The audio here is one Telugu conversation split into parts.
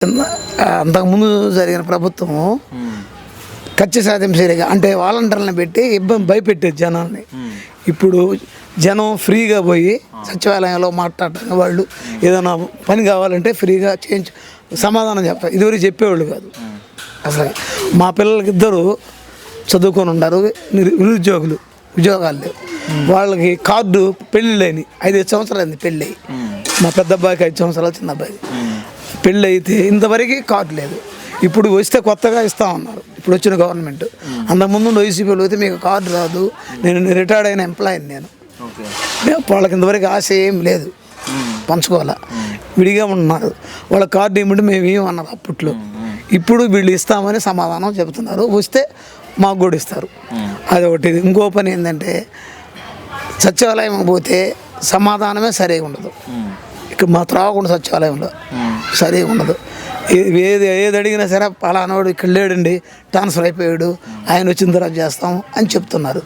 అంతకుముందు జరిగిన ప్రభుత్వం ఖర్చు సాధించేదిగా అంటే వాలంటీర్లను పెట్టి ఇబ్బంది భయపెట్టేది జనాల్ని. ఇప్పుడు జనం ఫ్రీగా పోయి సచివాలయంలో మాట్లాడటం, వాళ్ళు ఏదైనా పని కావాలంటే ఫ్రీగా చేయించు సమాధానం చెప్తారు. ఇదివరకు చెప్పేవాళ్ళు కాదు. అసలు మా పిల్లలకి ఇద్దరు చదువుకొని ఉన్నారు, నిరుద్యోగులు, ఉద్యోగాలు లేవు. వాళ్ళకి కార్డు పెళ్ళిళ్ళని 5 సంవత్సరాలు అయింది పెళ్ళి. మా పెద్ద అబ్బాయికి 5 సంవత్సరాలు, చిన్న అబ్బాయికి పెళ్ళి అయితే ఇంతవరకు కార్డు లేదు. ఇప్పుడు వస్తే కొత్తగా ఇస్తామన్నారు ఇప్పుడు వచ్చిన గవర్నమెంట్. అంతకుముందు వైసీపీలో అయితే మీకు కార్డు రాదు, నేను రిటైర్డ్ అయిన ఎంప్లాయీని, నేను వాళ్ళకి ఇంతవరకు ఆశ ఏం లేదు, పంచుకోవాలా, విడిగా ఉన్నారు. వాళ్ళ కార్డు ఏమిటి మేము ఏమన్నారు అప్పట్లో. ఇప్పుడు వీళ్ళు ఇస్తామని సమాధానం చెబుతున్నారు, వస్తే మాకు కూడా ఇస్తారు. అదొకటి. ఇంకో పని ఏంటంటే సచివాలయం పోతే సమాధానమే సరిగా ఉండదు. ఇక్కడ మా త్రావకుండా సచివాలయంలో సరిగా ఉండదు. ఏది అడిగినా సరే పలానాడు ఇక్కడ లేడండి, ట్రాన్స్ఫర్ అయిపోయాడు, ఆయన వచ్చిన తర్వాత చేస్తాము అని చెప్తున్నారు.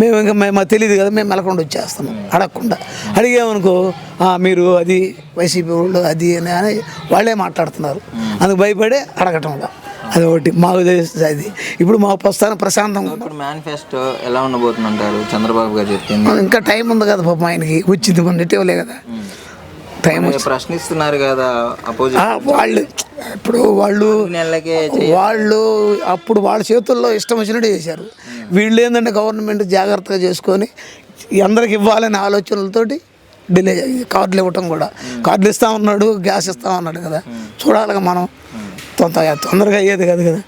మేము ఇంకా మాకు తెలియదు కదా, మేము మెలకుండా వచ్చేస్తాము అడగకుండా. అడిగామనుకో మీరు అది వైసీపీ వాళ్ళు అది అని వాళ్ళే మాట్లాడుతున్నారు. అందుకు భయపడే అడగటంలో అది ఒకటి మాకు తెలుస్తుంది. అది ఇప్పుడు మా ప్రశాంతంగా. ఇప్పుడు మేనిఫెస్టో ఎలా ఉండబోతుంది అంటారు? చంద్రబాబు గారు చెప్పింది ఇంకా టైం ఉంది కదా పాపం, ఆయనకి వచ్చింది మన ఇటీవలే కదా టైం. ప్రశ్నిస్తున్నారు కదా అపోజిట్ వాళ్ళు. ఇప్పుడు వాళ్ళు అప్పుడు వాళ్ళ చేతుల్లో ఇష్టం వచ్చినట్టు చేశారు. వీళ్ళు ఏంటంటే గవర్నమెంట్ జాగ్రత్తగా చేసుకొని అందరికి ఇవ్వాలనే ఆలోచనలతోటి డిలే కార్డులు ఇవ్వటం కూడా. కార్డులు ఇస్తా ఉన్నాడు, గ్యాస్ ఇస్తా ఉన్నాడు కదా, చూడాలిగా మనం. తొందరగా అయ్యేది కాదు కదా.